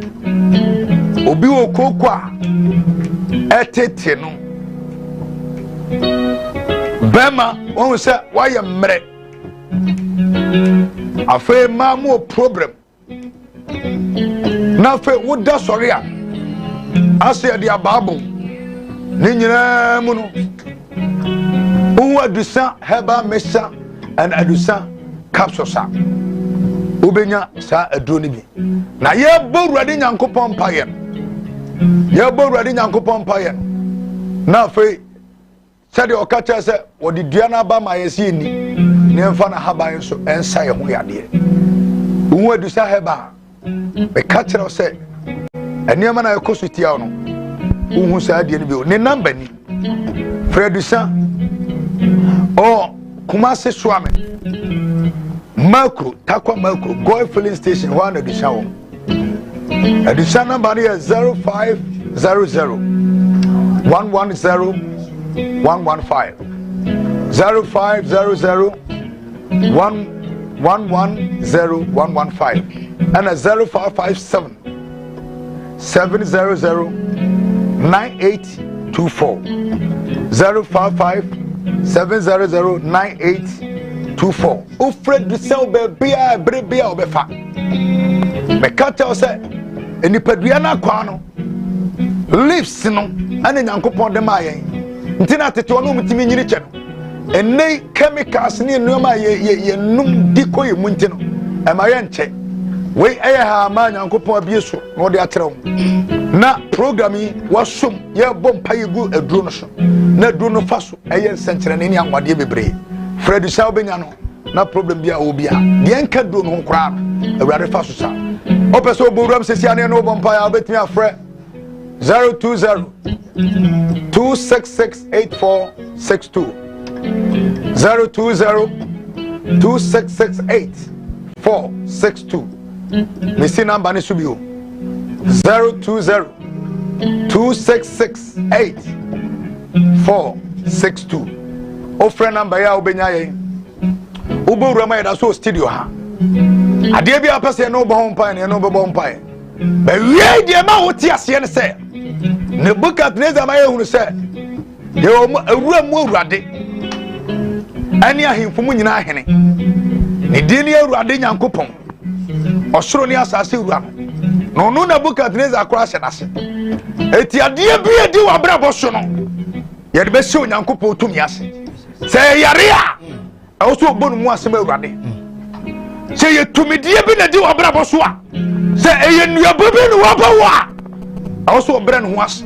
Obiwo Kokwa Etetino Bema, one say, why am I? I feel my more problem. Now, for what does sorry? I say, dear Babu, Nina Muno, who are the son, Heba Mesa, and Adusa Capsosa. Ubenya sa adronibi. Na ye bo ready Nyankopon paye. Ye bo ready Nyankopon paye. Na fe said the okacha say odi duana ba ma yesi ni. Ne mfa na haban so ensa ye ho yade. Unwa du sa heba. Be kachira say eniema na ekosutia no. Unhu sa ade ni bi o. Ne number ni. Fredusa. Oh, Kumasi Swami. Marco, Takwa Marco, Goy filling station, one of the shower. Addition number is 0500 110 115 0500 110 115 and a 0557 700 9824 055 700 9824. Ufred the cell baby, brebia obefa. Me kata say enipaduana kwano lives no ane nyankopon de mayen ntina tete ono mutimi nyiri che no ene chemicals ne nneɛma ye num di ko ye munti no e ma ye nche we ha ma nyankopɔn abieso no de atrɛw na program yi wasom ye bom paye gu aduro no so na aduro no fa so eye nsenkyere ne anwade bebre Fred Shaw benya no na problem bia obi a de enka duro no nkora awurade fa so sa opeso boruam sesia ne no bom paye obetimi afrɛ 020 2668462 020 2668462 Missing number is 020 2668462 offer number ya obenyaye ubo rama ya so studio ha ade bia pese no bo hompan ne no bo hompan ba wie de ma woti ase ne se ne Nebukadnezar ma ye hunu se ye awura mu awurade ani ahemfo mu nyina ahene ne di ne awurade nyankopɔn osoro ne asase awura no no Nebukadnezar akora hye nase eti ade bia di wa bra boso no ye de be se onyankopɔn tumi ase se yare a awso obonu mu asem awurade se ye tumi die bi na di wa bra boso a se eye nua bobi no wa bawa awso obra no ase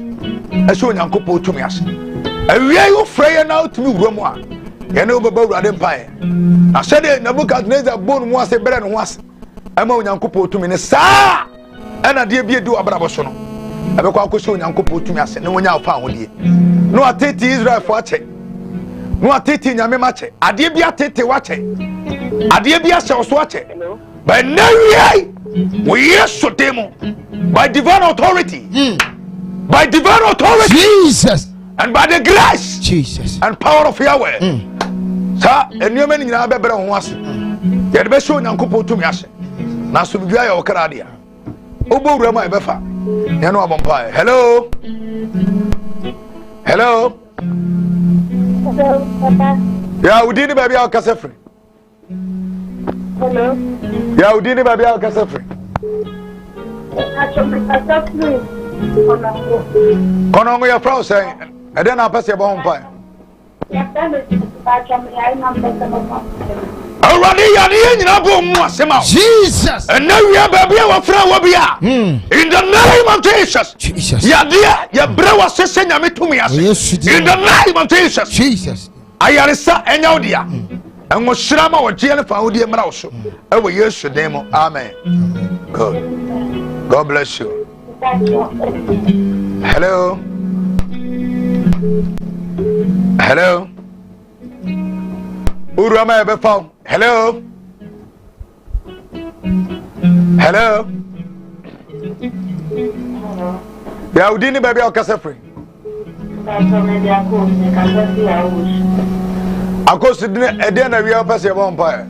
ase onyankopɔn tumi ase awie yo freye na utumi wura mu a ye ne obaba awurade mpae ase de Nebukadnezar bonu mu ase bra no ase ama onyankopɔn tumi ne saa ana de bia di wa bra boso no abekwa akoso onyankopɔn tumi ase ne wonya afa ahodie no atete Israel fo ache no atete nyame ma che ade bia atete wa che ade bia se oso ache but now we yeso demo by divine authority by divine authority Jesus and by the grace Jesus and power of Yahweh sa enyoma ni nyina bebere ho ase ye de be show onyankopɔn tumi ase na so bia ya okra dia obowura ma e befa ye no abompa hello hello Papa. Ya udini baby al kasefri. Hello. Ya udini baby al kasefri. Kono ngo ya frau say e den na pese bo mpa. Already ya ni nyina bo mu asema. Jesus And now we are baby wa frau wa bia. In the name of Jesus. Jesus Ya dia ya brewa sese nyame tumi ase. In the name of Jesus. Jesus Ayarisa enya odia enwo shirama wo gye ne fa odie mra wo so ewo Yesu dem amen God bless you hello hello urama ebe fa hello hello ya udini baby akasa free Akosi dine ede na wiya pese bo mpa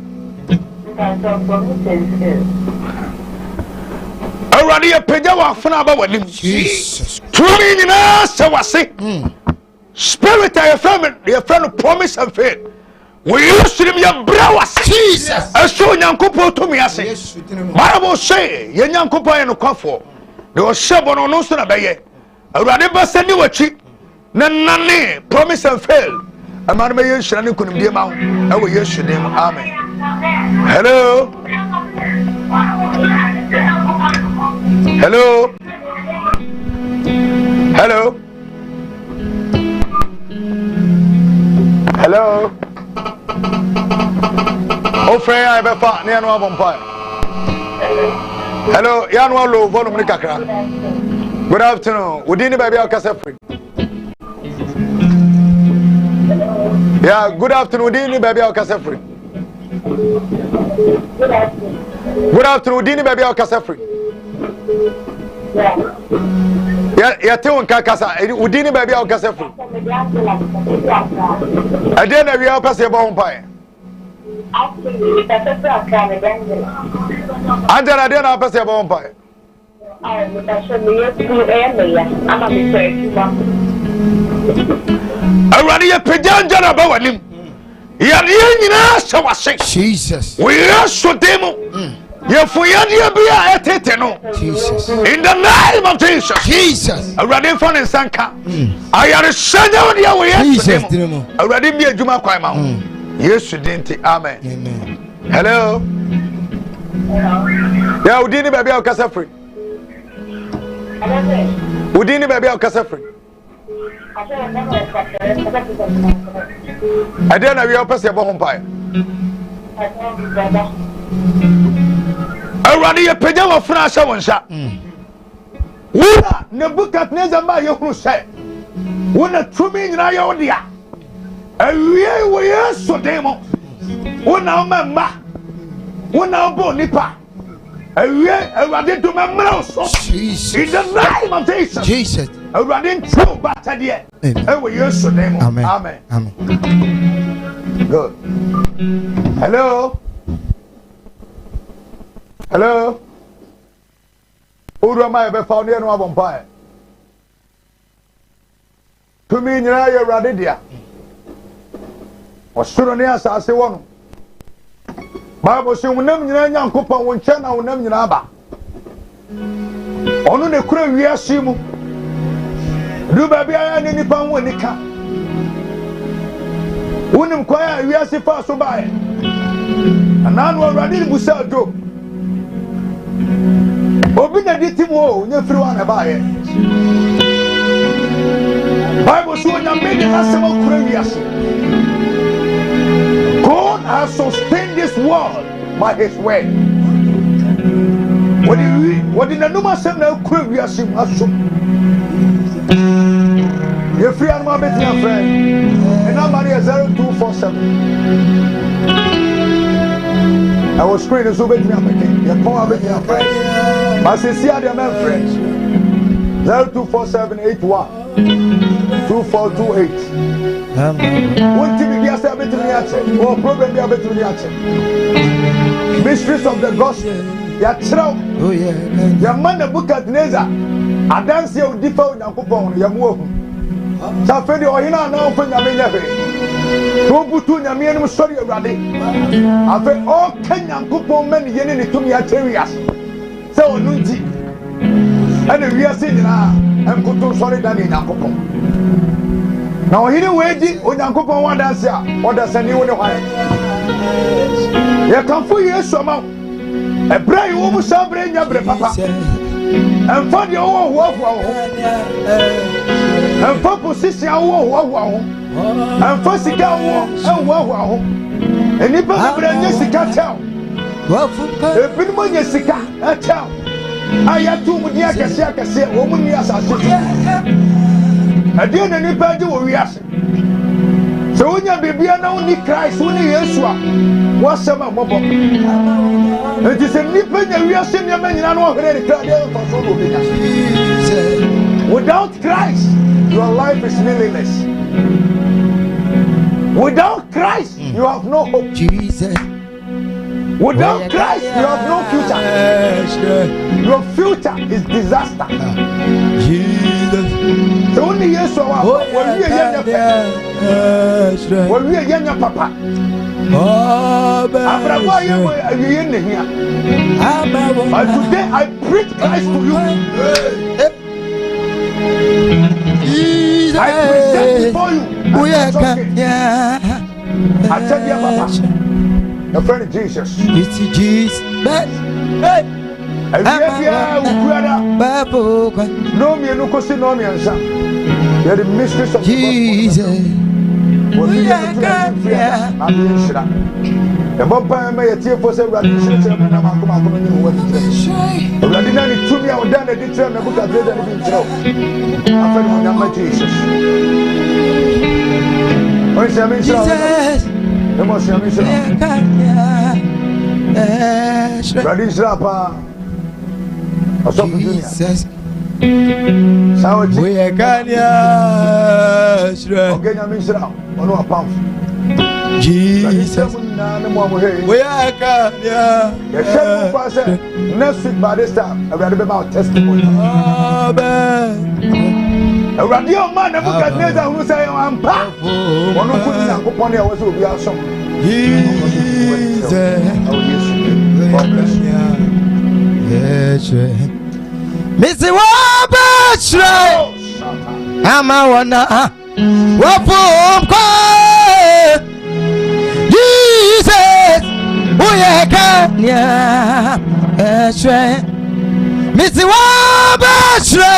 Awurade ye pagya wa afuna ba wanim Jesus tumi nyina se wase spirit your friend promise and faith we use him your bra wase Jesus aso nyankopɔ tumi ase Bible say ye nyankopɔ ye no kwafo de o shebo no no so na beye Awurade ba se ni wachi Nane promise and fail. A man may use any couldn't be amount. I will use your name. Amen. Hello. Hello. Hello. Hello. Oh, Freya, I have a part near no vampire. Hello, Yanwa low volume. Good afternoon. Would anybody else have free? Yeah, good afternoon, Dini baby al Kasefri. Good afternoon, Dini baby al Kasefri. Yeah, Tewan Kakasa, Udini baby al Kasefri. I didn't have pass your bomb pie. Angela, I didn't pass your bomb pie. Already a pedanja about him. He had nyina se wase. Jesus we are so demo Yefuyadia bia etete no. Jesus. In the name of Jesus. Jesus. Awurade fa ne nsanka. Ayare shanya wo dia wo Jesus Yesu. dimo. Awurade bi adwuma kwan ma ho. Yesu dinti. Amen. Amen. Hello. Yeah, udini baby au kasa free. Udini baby au kasa free. Ade na wi opese bo hompa. Awurade ye pagya wo funa ahye wo nsa. Wona Nebukadnezar ma ye hunu sɛ. Wona tumi nyina ye wo dia. Awie wo Yesu demo. Wona mama. Wona bo nipa. Awie Awurade do memra so. Jesus. In the name of Jesus. Jesus. Awurade ntro batade. Ewo Yesu demo. Amen. Amen. Amen. Good. Hello. Hello. Uru ma be found here no abompa. To me nyina ye Awurade dia. Osoro ne asase wo no. Bible say wonam nyina Nyankopɔn wo nkyɛ na wonam nyina aba. Ɔno ne kura wiase mu. Du ba bia ne nipa wo nika. Wonim kwaya wiase fa so bae. Ana no Awurade busa Job. Obi na ditim wo nya firi wa na bae. Bible say wonam me de asem kura wiase. God has sustained this world by his word. What in the number seven now could we assume assume? You're free and my betting friend. And now money is 0247. I was screening so betting up again. You're poor betting up friend. I say see how my friends. 024781 2428. One thing we are saying between the or problem we are between the mysteries of the gospel. Ya trao. Oh yeah. Ya man Nebukadnezar. Adanse o difa o Nyankopɔn ya mu ohu. Sa fe de ohina na ofo nyame nyafe. To butu nyame anim sori Awurade. Afe o kan Nyankopɔn man ye ne tumi ya terias. Se onu nti. Ana wiase nyina enkoto sori da ne Nyankopɔn. Na ohine weji Onyankopɔn wadanse a odasani wo ne hwan. Ya kanfo Yesu ma. Ebrai wo mu sabre nya bre papa. Emfa de wo ho ho. Emfa position wo ho. Emfa sika wo ho. Enipa bre nya sika tel. Ebi mo nya sika tel. Ayatu mu dia kese wo mu ni asase. Ade na nipa de wo wiase. So wonya bibia na woni Christ woni Yesu a wasema mobo. It is a nipa nya wiase ne ma nyina no ohre ne kra de fa so do bi. Without Christ your life is meaningless. Without Christ you have no hope. Jesus. Without Christ you have no future. Your future is disaster. Jesus. So only Yesu wa we are young papa. But today I preach Christ to you. I present before you. I tell you, Papa, your friend Jesus. It's Jesus. Hey. No me no kosi no me ansa. You are the mistress of Jesus. We are God. The bomba may tear for several days. I'm not going to what it is. I didn't to me. I would done a detail. I would have read anything. I'm from Jesus. What is your mission? The most your mission. Radis Rapa. Jesus. We are Ganya. Okay, I'm Israel. On our pump. Jesus. We are Ganya. Next week by this time, I've got about testimony. A radio man, Nebukadnezar, who say, I'm pa. One who put in a coupon, I was will be awesome. Jesus. Missy Wabashre, Ama Wana, Wapum, Jesus, Uyakanya, Missy Wabashre,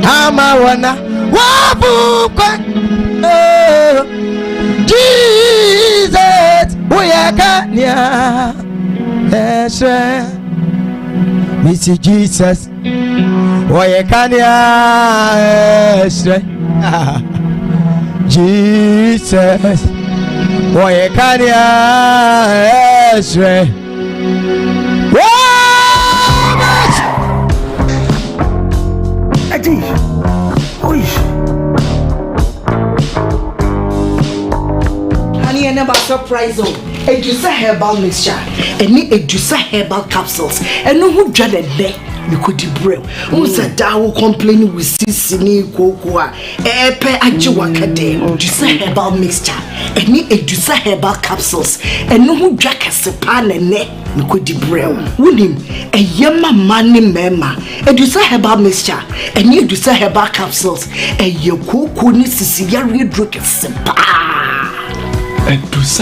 Ama Wana, Wapum, Jesus, Uyakanya, Missy Jesus, Uyakanya, Jesus, Uyakanya, Adi. Oi. Honey, and about surprise zone. Edusa herbal mixture. Any Edusa herbal capsules. And no who dreaded there. You could brew. Who's a dow complaining with Sissini Cocoa? Epe Ajiwakade. Edusa herbal mixture. Any Edusa herbal capsules. And no who jack a sepan and neck. You could brew. William, a yama money mema. Edusa herbal mixture. And you Edusa herbal capsules. And your cocoa needs to see your real drink a sepa. Edusa